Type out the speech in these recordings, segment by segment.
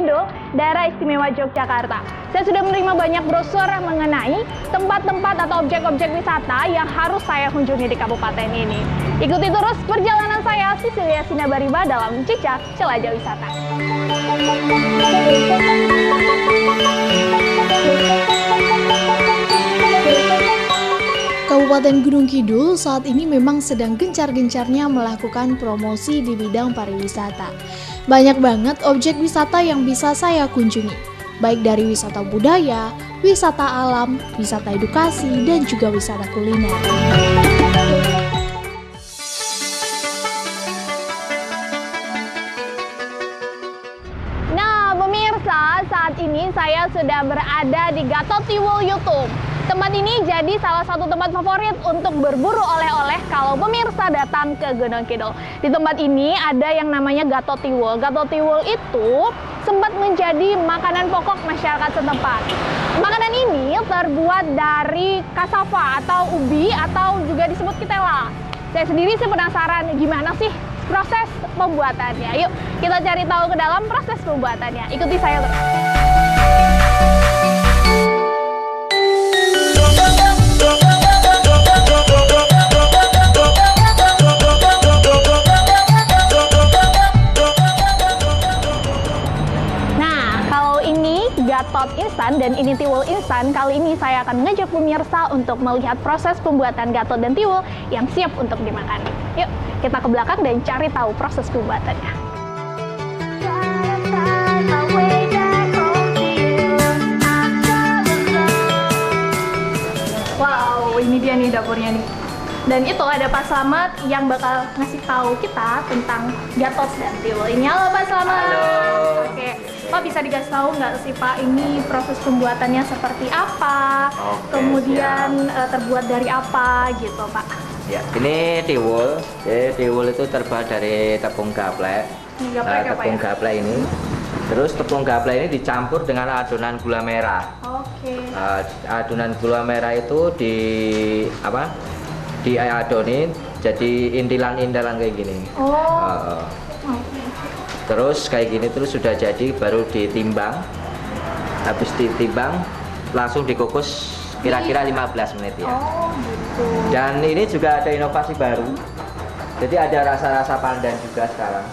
Kidul, daerah istimewa Yogyakarta. Saya sudah menerima banyak brosur mengenai tempat-tempat atau objek-objek wisata yang harus saya kunjungi di kabupaten ini. Ikuti terus perjalanan saya, Cecilia Sinabariba, dalam Jejak Jelajah Wisata. Kabupaten Gunung Kidul saat ini memang sedang gencar-gencarnya melakukan promosi di bidang pariwisata. Banyak banget objek wisata yang bisa saya kunjungi, baik dari wisata budaya, wisata alam, wisata edukasi, dan juga wisata kuliner. Nah, pemirsa, saat ini saya sudah berada di Gatot Tiwul Yutum. Tempat ini jadi salah satu tempat favorit untuk berburu oleh-oleh kalau pemirsa datang ke Gunung Kidul. Di tempat ini ada yang namanya Gatot Tiwul. Gatot Tiwul itu sempat menjadi makanan pokok masyarakat setempat. Makanan ini terbuat dari kasava atau ubi atau juga disebut ketela. Saya sendiri sih penasaran gimana sih proses pembuatannya. Yuk kita cari tahu ke dalam proses pembuatannya. Ikuti saya terus. Gatot instan dan ini tiwul instan. Kali ini saya akan mengajak pemirsa untuk melihat proses pembuatan gatot dan tiwul yang siap untuk dimakan. Yuk, kita ke belakang dan cari tahu proses pembuatannya. Wow, ini dia nih dapurnya nih. Dan itu ada Pak Slamet yang bakal ngasih tahu kita tentang gatot dan tiwul ini. Halo Pak Slamet. Halo. Oke, Pak bisa dikasih tahu nggak sih Pak ini proses pembuatannya seperti apa? Kemudian terbuat dari apa gitu Pak? Ya, ini tiwul. Jadi tiwul itu terbuat dari tepung gaplek. Tepung gaplek ini. Terus tepung gaplek ini dicampur dengan adonan gula merah. Oke. Adonan gula merah itu diadonin jadi intilan-intilan kayak gini. Terus kayak gini terus sudah jadi, baru ditimbang. Habis ditimbang langsung dikukus kira-kira 15 menit ya. Gitu. Dan ini juga ada inovasi baru. Jadi ada rasa-rasa pandan juga sekarang.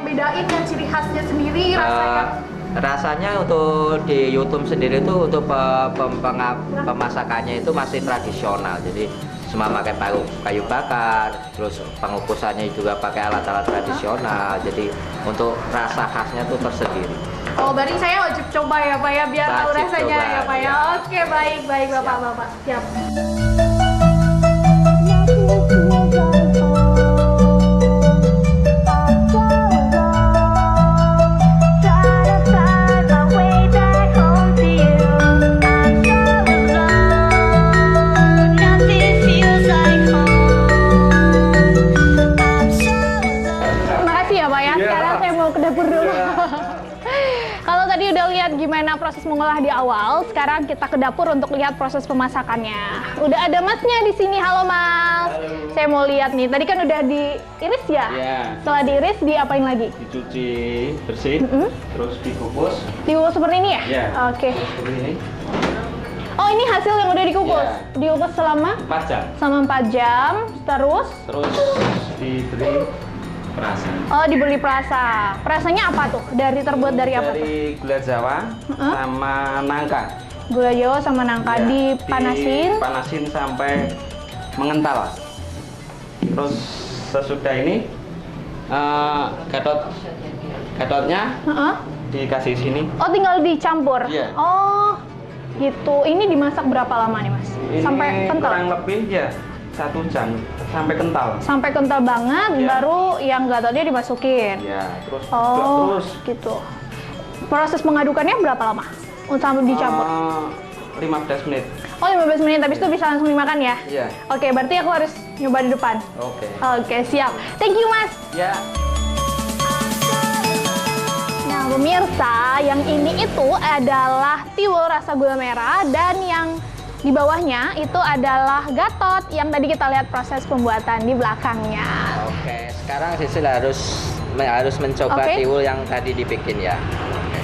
Bedain yang ciri khasnya sendiri rasanya. Rasanya untuk di Yutum sendiri itu untuk pemasakannya itu masih tradisional. Jadi semua pakai kayu bakar, terus pengukusannya juga pakai alat-alat tradisional. Jadi untuk rasa khasnya itu tersendiri. Oh, berarti saya wajib coba ya Pak ya, biar tahu rasanya coba, ya Pak ya. Ya. Oke, baik Bapak-bapak. Siap. Kalau tadi udah lihat gimana proses mengolah di awal, sekarang kita ke dapur untuk lihat proses pemasakannya. Udah ada Masnya di sini. Halo Mas. Halo. Saya mau lihat nih. Tadi kan udah diiris ya? Iya. Setelah diiris diapain lagi? Dicuci bersih, terus dikukus. Dikukus seperti ini ya? Iya. Oke. Seperti ini. Oh, ini hasil yang udah dikukus. Iya. Dikukus selama 4 jam. 4 jam, terus Diberi perasa. oh dibeli perasa. Perasanya apa tuh? Terbuat dari apa tuh? Dari gula Jawa sama nangka. Gula Jawa sama nangka Iya, dipanasin. Dipanasin sampai mengental. Terus sesudah ini gatotnya dikasih sini. Oh, tinggal dicampur. Iya. Oh, gitu. Ini dimasak berapa lama nih, Mas? Ini Sampai kental. kurang lebih ya 1 jam sampai kental. Sampai kental banget, Iya. baru yang gatotnya dimasukin. Ya, terus Oh, terus gitu. Proses mengadukannya berapa lama? Sampai dicampur. 15 menit. Oh, 15 menit, habis itu bisa langsung dimakan ya? Iya. Oke, berarti aku harus nyoba di depan. Oke. Oke, siap. Thank you, Mas. Ya. Nah, pemirsa, yang ini itu adalah tiwul rasa gula merah, dan yang di bawahnya itu adalah gatot yang tadi kita lihat proses pembuatan di belakangnya. Oke. Sekarang Sisil harus mencoba Oke. tiwul yang tadi dibikin ya.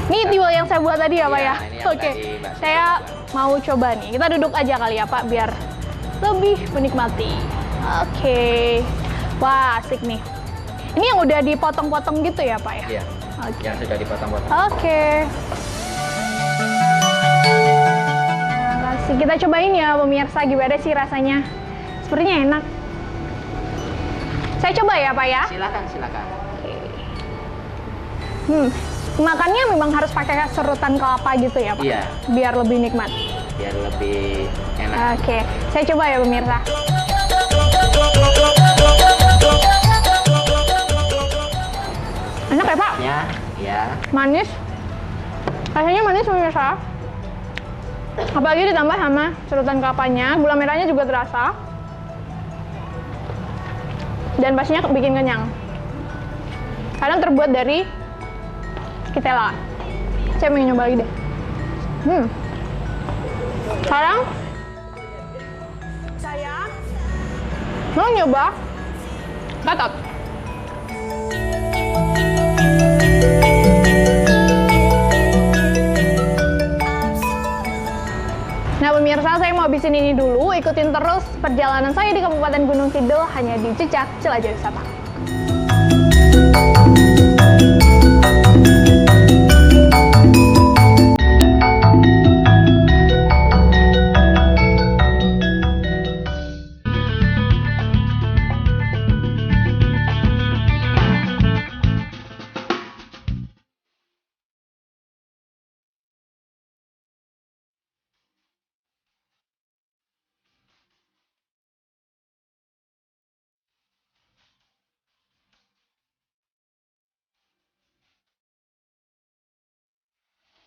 Ini tiwul yang saya buat tadi ya Pak Iya, ya? ini yang Oke, tadi Mbak Sisil saya buat. mau coba nih. Kita duduk aja kali ya Pak, biar lebih menikmati. Oke, wah asik nih. Ini yang udah dipotong-potong gitu ya Pak ya? Iya. Oke. Yang sudah dipotong-potong. Oke. Nah, kasih kita cobain ya pemirsa, gimana sih rasanya? Sepertinya enak. Saya coba ya Pak ya? Silakan. Makannya memang harus pakai serutan kelapa gitu ya Pak? Iya. Biar lebih nikmat. Biar lebih enak. Oke, saya coba ya pemirsa. Enak ya Pak? Ya. Manis. Rasanya manis pemirsa. Apalagi ditambah sama serutan kelapanya, gula merahnya juga terasa. Dan pastinya bikin kenyang. Karena terbuat dari ketela. Saya mau nyoba lagi deh. Sekarang saya mau nyoba gatot. Nah pemirsa, saya mau habisin ini dulu. Ikutin terus perjalanan saya di Kabupaten Gunung Kidul hanya di Jejak Jelajah Wisata.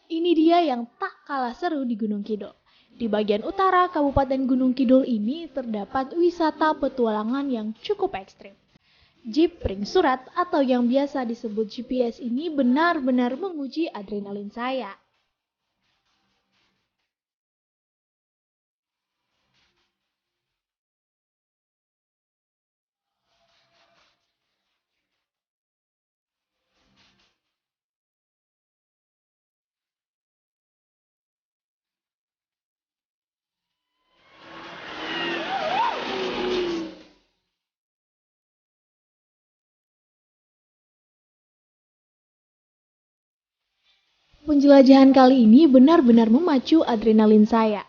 Ini dia yang tak kalah seru di Gunung Kidul. Di bagian utara Kabupaten Gunung Kidul ini terdapat wisata petualangan yang cukup ekstrim. Jeep ring surat atau yang biasa disebut GPS ini benar-benar menguji adrenalin saya. Penjelajahan kali ini benar-benar memacu adrenalin saya.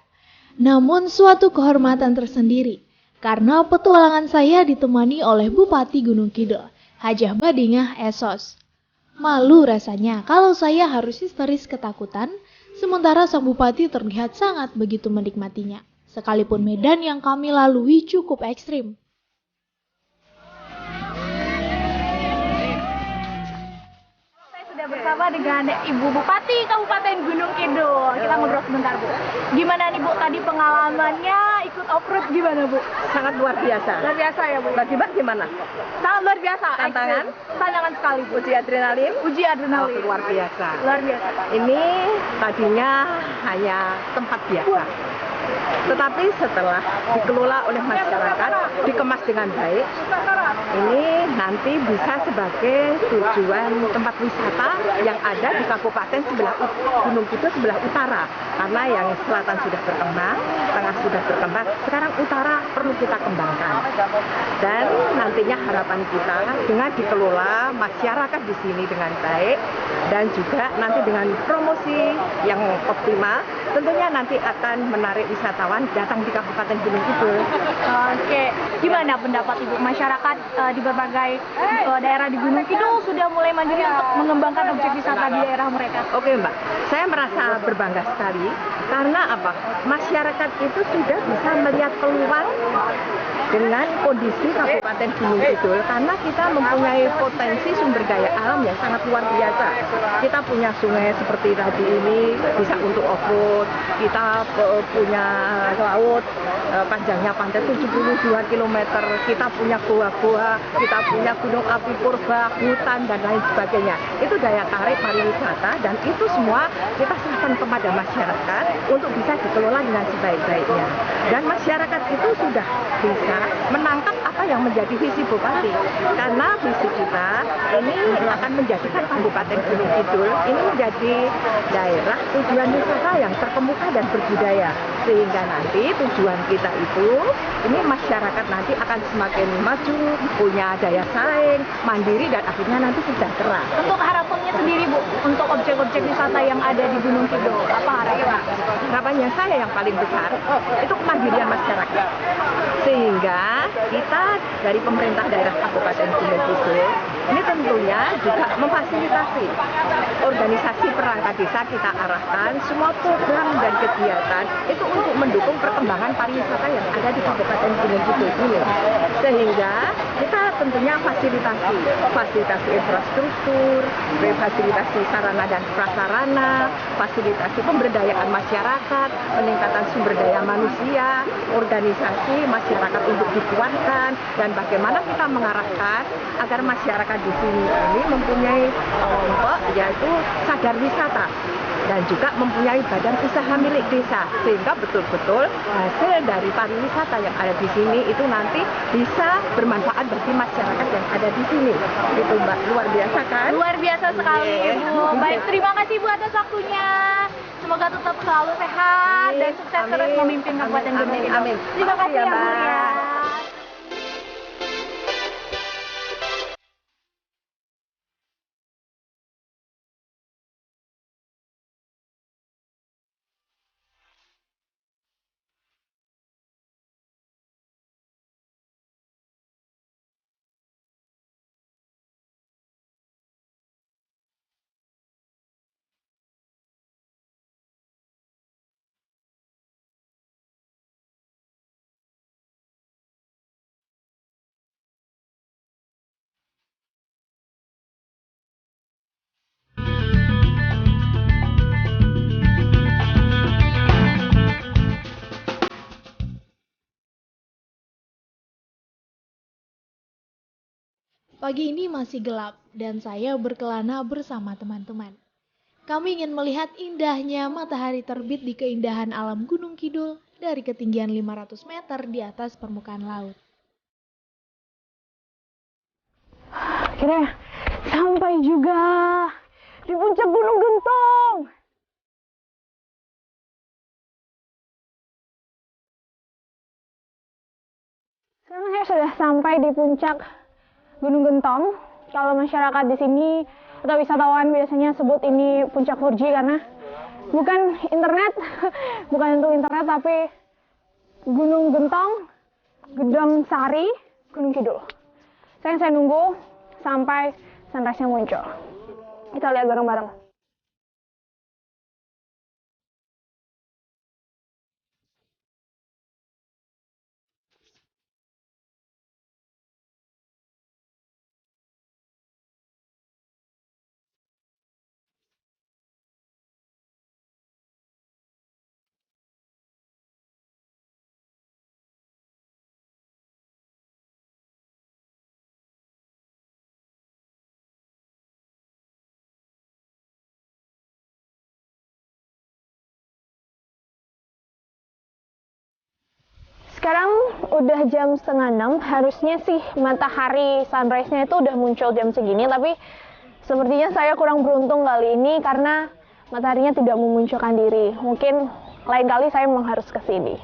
Namun suatu kehormatan tersendiri, karena petualangan saya ditemani oleh Bupati Gunung Kidul, Hajah Badingah Esos. Malu rasanya kalau saya harus histeris ketakutan, sementara sang Bupati terlihat sangat begitu menikmatinya. Sekalipun medan yang kami lalui cukup ekstrim. Bersama dengan Ibu Bupati Kabupaten Gunung Kidul. Kita ngobrol sebentar Bu. Gimana nih Bu tadi pengalamannya ikut off-road gimana Bu? Sangat luar biasa. Luar biasa ya Bu? Bagi Mbak gimana? Sangat luar biasa. Tantangan? Ekstrim. Tantangan sekali Bu. Uji adrenalin? Uji adrenalin. Luar biasa. Luar biasa. Ini tadinya hanya tempat biasa. Tetapi setelah dikelola oleh masyarakat, dikemas dengan baik, ini nanti bisa sebagai tujuan tempat wisata yang ada di kabupaten sebelah Gunung Kidul sebelah utara. Karena yang selatan sudah berkembang, tengah sudah berkembang, sekarang utara perlu kita kembangkan. Dan nantinya harapan kita dengan dikelola masyarakat di sini dengan baik dan juga nanti dengan promosi yang optimal, tentunya nanti akan menarik wisatawan datang di Kabupaten Gunung Kidul. Oke, gimana pendapat Ibu? Masyarakat di berbagai daerah di Gunung Kidul sudah mulai mandiri untuk mengembangkan objek wisata di daerah mereka. Oke Mbak, saya merasa berbangga sekali karena apa? Masyarakat itu sudah bisa melihat peluang dengan kondisi Kabupaten Gunung Kidul karena kita mempunyai potensi sumber daya alam yang sangat luar biasa. Kita punya sungai seperti tadi ini bisa untuk off-road, kita punya laut panjangnya pantai 72 km, kita punya goa-goa, kita punya gunung api purba, hutan dan lain sebagainya. Itu daya tarik pariwisata dan itu semua kita serahkan kepada masyarakat untuk bisa dikelola dengan sebaik-baiknya. Dan masyarakat itu sudah bisa menangkap apa yang menjadi visi Bupati. Karena visi kita ini akan menjadikan Kabupaten Gunung Kidul ini menjadi daerah tujuan wisata yang terkemuka dan berbudaya. Sehingga nanti tujuan kita itu, ini masyarakat nanti akan semakin maju, punya daya saing, mandiri, dan akhirnya nanti sejahtera. Untuk harapannya sendiri Bu, untuk objek-objek wisata yang ada di Gunung Kidul, apa harapannya? Harapannya saya yang paling besar itu kemandirian masyarakat. Sehingga kita dari pemerintah daerah Kabupaten Gunung Kidul ini tentunya juga memfasilitasi organisasi perangkat desa, kita arahkan semua program dan kegiatan itu untuk mendukung perkembangan pariwisata yang ada di Kabupaten Gunung Kidul ini. Sehingga kita tentunya fasilitasi infrastruktur, fasilitasi sarana dan prasarana, fasilitasi pemberdayaan masyarakat, peningkatan sumber daya manusia, organisasi masyarakat untuk dikuatkan, dan bagaimana kita mengarahkan agar masyarakat di sini ini mempunyai kelompok yaitu sadar wisata dan juga mempunyai badan usaha milik desa, sehingga betul-betul hasil dari pariwisata yang ada di sini itu nanti bisa bermanfaat bagi masyarakat yang ada di sini. Itu Mbak, luar biasa kan? Luar biasa sekali Bu. Baik, terima kasih Bu atas waktunya. Semoga tetap selalu sehat dan sukses terus memimpin Kabupaten Gunung Kidul. Amin. Terima kasih ya Bu ya. Pagi ini masih gelap dan saya berkelana bersama teman-teman. Kami ingin melihat indahnya matahari terbit di keindahan alam Gunung Kidul dari ketinggian 500 meter di atas permukaan laut. Akhirnya sampai juga di puncak Gunung Gentong. Sekarang saya sudah sampai di puncak Gunung Gentong. Kalau masyarakat di sini atau wisatawan biasanya sebut ini puncak 4G karena bukan internet, bukan untuk internet, tapi Gunung Gentong, Gedong Sari, Gunung Kidul. Saya nunggu sampai sunrise-nya muncul. Kita lihat bareng-bareng. Sekarang udah jam 5:30, harusnya sih matahari sunrise-nya itu udah muncul jam segini, tapi sepertinya saya kurang beruntung kali ini karena mataharinya tidak memunculkan diri. Mungkin lain kali saya memang harus ke sini.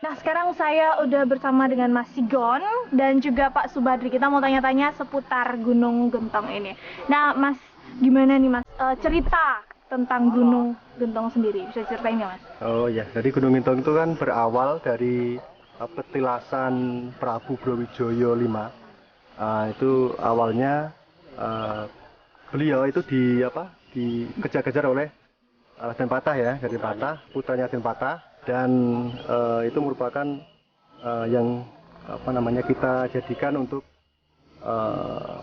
Nah, sekarang saya udah bersama dengan Mas Sigon dan juga Pak Subadri. Kita mau tanya-tanya seputar Gunung Gentong ini. Nah, Mas, gimana nih Mas cerita tentang Gunung Gentong sendiri? Bisa ceritain ya Mas? Oh ya, jadi Gunung Gentong itu kan berawal dari petilasan Prabu Brawijaya V. Itu awalnya beliau itu dikejar-kejar oleh Raden Patah ya, Raden Patah, putranya Raden Patah. Dan itu merupakan yang kita jadikan untuk eh,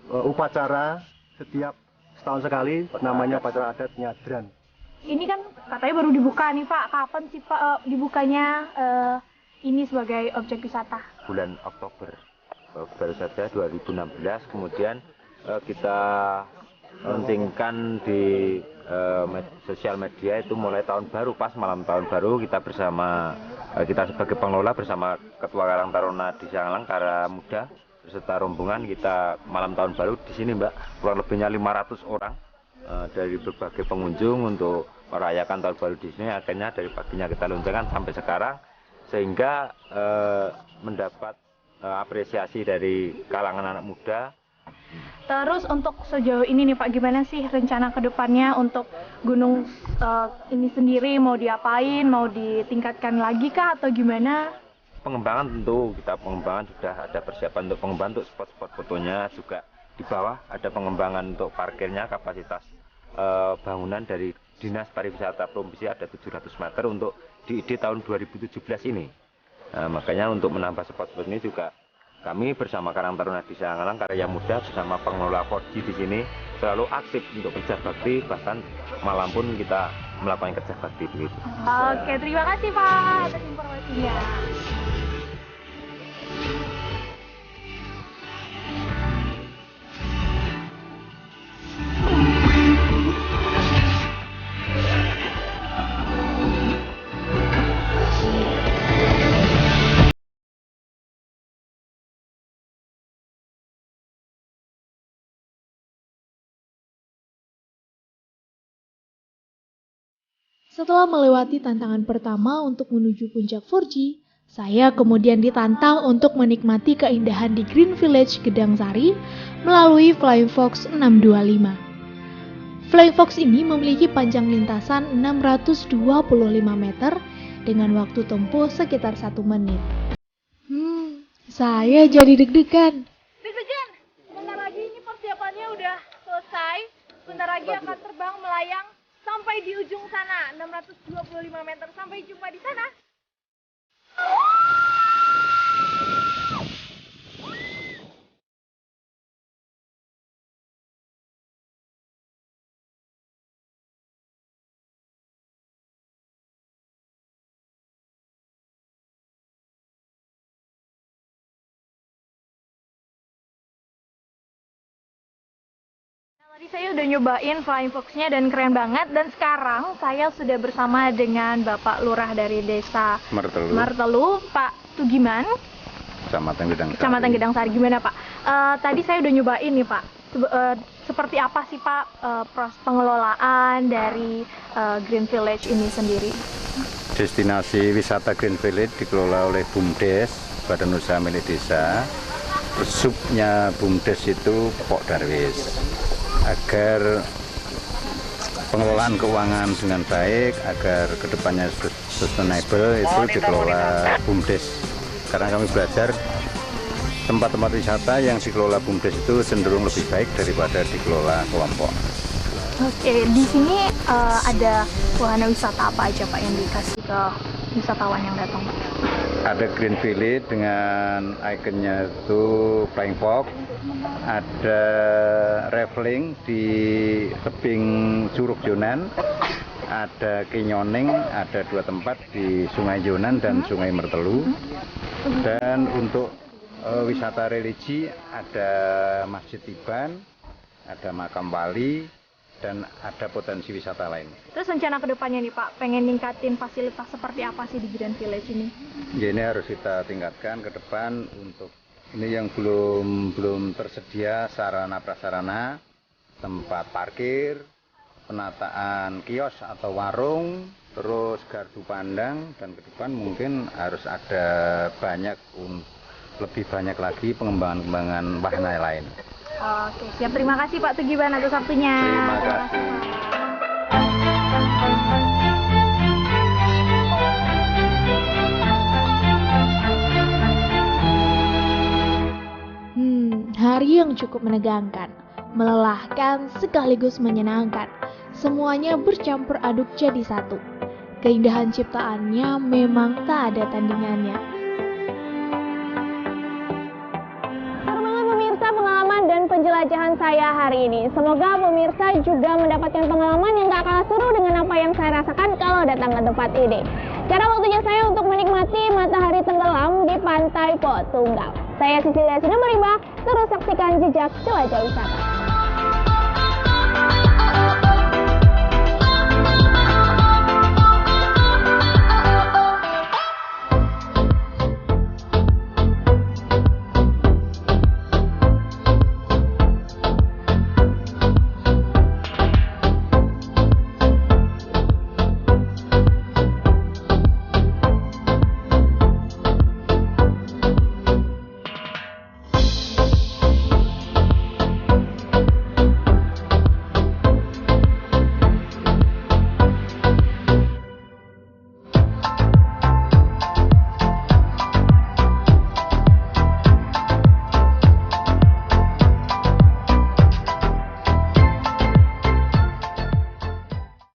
upacara setiap setahun sekali, namanya upacara adat nyadran. Ini kan katanya baru dibuka nih Pak. Kapan sih Pak dibukanya ini sebagai objek wisata? Bulan Oktober baru saja 2016. Kemudian kita launchingkan di sosial media itu mulai tahun baru, pas malam tahun baru kita bersama kita sebagai pengelola bersama Ketua Karang Taruna Desa Ngalang Kara Muda beserta rombongan kita malam tahun baru di sini Mbak, kurang lebihnya 500 orang dari berbagai pengunjung untuk merayakan tahun baru di sini. Akhirnya dari paginya kita luncurkan sampai sekarang sehingga mendapat apresiasi dari kalangan anak muda. Terus untuk sejauh ini nih Pak, gimana sih rencana kedepannya untuk gunung ini sendiri, mau diapain, mau ditingkatkan lagi kah atau gimana? Pengembangan tentu kita pengembangan sudah ada persiapan untuk pengembangan untuk spot-spot fotonya, juga di bawah ada pengembangan untuk parkirnya, kapasitas bangunan dari Dinas Pariwisata Provinsi ada 700 meter untuk di ID tahun 2017 ini. Makanya untuk menambah spot-spot ini juga kami bersama Karang Taruna Desa Ngalang Karya Muda bersama pengelola 4G di sini selalu aktif untuk kerja bakti, bahkan malam pun kita melakukan kerja bakti begitu. Oke, terima kasih Pak atas informasinya. Setelah melewati tantangan pertama untuk menuju puncak 4G, saya kemudian ditantang untuk menikmati keindahan di Green Village Gedang Sari melalui Flying Fox 625. Flying Fox ini memiliki panjang lintasan 625 meter dengan waktu tempuh sekitar 1 menit. Saya jadi deg-degan. Deg-degan, sebentar lagi ini persiapannya udah selesai. Sebentar lagi akan terbang melayang sampai di ujung sana, 625 meter. Sampai jumpa di sana. Tadi saya udah nyobain Flying Fox-nya dan keren banget. Dan sekarang saya sudah bersama dengan Bapak Lurah dari Desa Martelu, Pak Tugiman, Kecamatan Gedang Sari. Gimana Pak? Tadi saya udah nyobain nih Pak. Seperti apa sih Pak proses pengelolaan dari Green Village ini sendiri? Destinasi wisata Green Village dikelola oleh BUMDes, Badan Usaha Milik Desa. Subnya BUMDes itu Pok Darwis. Agar pengelolaan keuangan dengan baik, agar kedepannya sustainable itu dikelola BUMDes. Karena kami belajar tempat-tempat wisata yang dikelola BUMDes itu cenderung lebih baik daripada dikelola kelompok. Oke, di sini ada wahana wisata apa aja Pak yang dikasih ke wisatawan yang datang? Ada Green Village dengan ikonnya itu Flying Fox, ada raffling di tebing Curug Jonan, ada Kinyoning, ada 2 tempat di Sungai Jonan dan Sungai Mertelu. Dan untuk wisata religi ada Masjid Tiban, ada Makam Wali, dan ada potensi wisata lain. Terus rencana kedepannya nih Pak, pengen ningkatin fasilitas seperti apa sih di Green Village ini? Ya, ini harus kita tingkatkan ke depan. Untuk ini yang belum tersedia sarana prasarana, tempat parkir, penataan kios atau warung, terus gardu pandang, dan ke depan mungkin harus ada lebih banyak lagi pengembangan wahana lain. Oke, siap. Terima kasih Pak Tugiban atas waktunya. Terima kasih. Hari yang cukup menegangkan, melelahkan sekaligus menyenangkan. Semuanya bercampur aduk jadi satu. Keindahan ciptaannya memang tak ada tandingannya. penjelajahan saya hari ini. Semoga pemirsa juga mendapatkan pengalaman yang gak kalah seru dengan apa yang saya rasakan kalau datang ke tempat ini. Sekarang waktunya saya untuk menikmati matahari tenggelam di Pantai Po Tunggal. Saya Sisilia Sinumberiba, terus saksikan jejak jelajah wisata.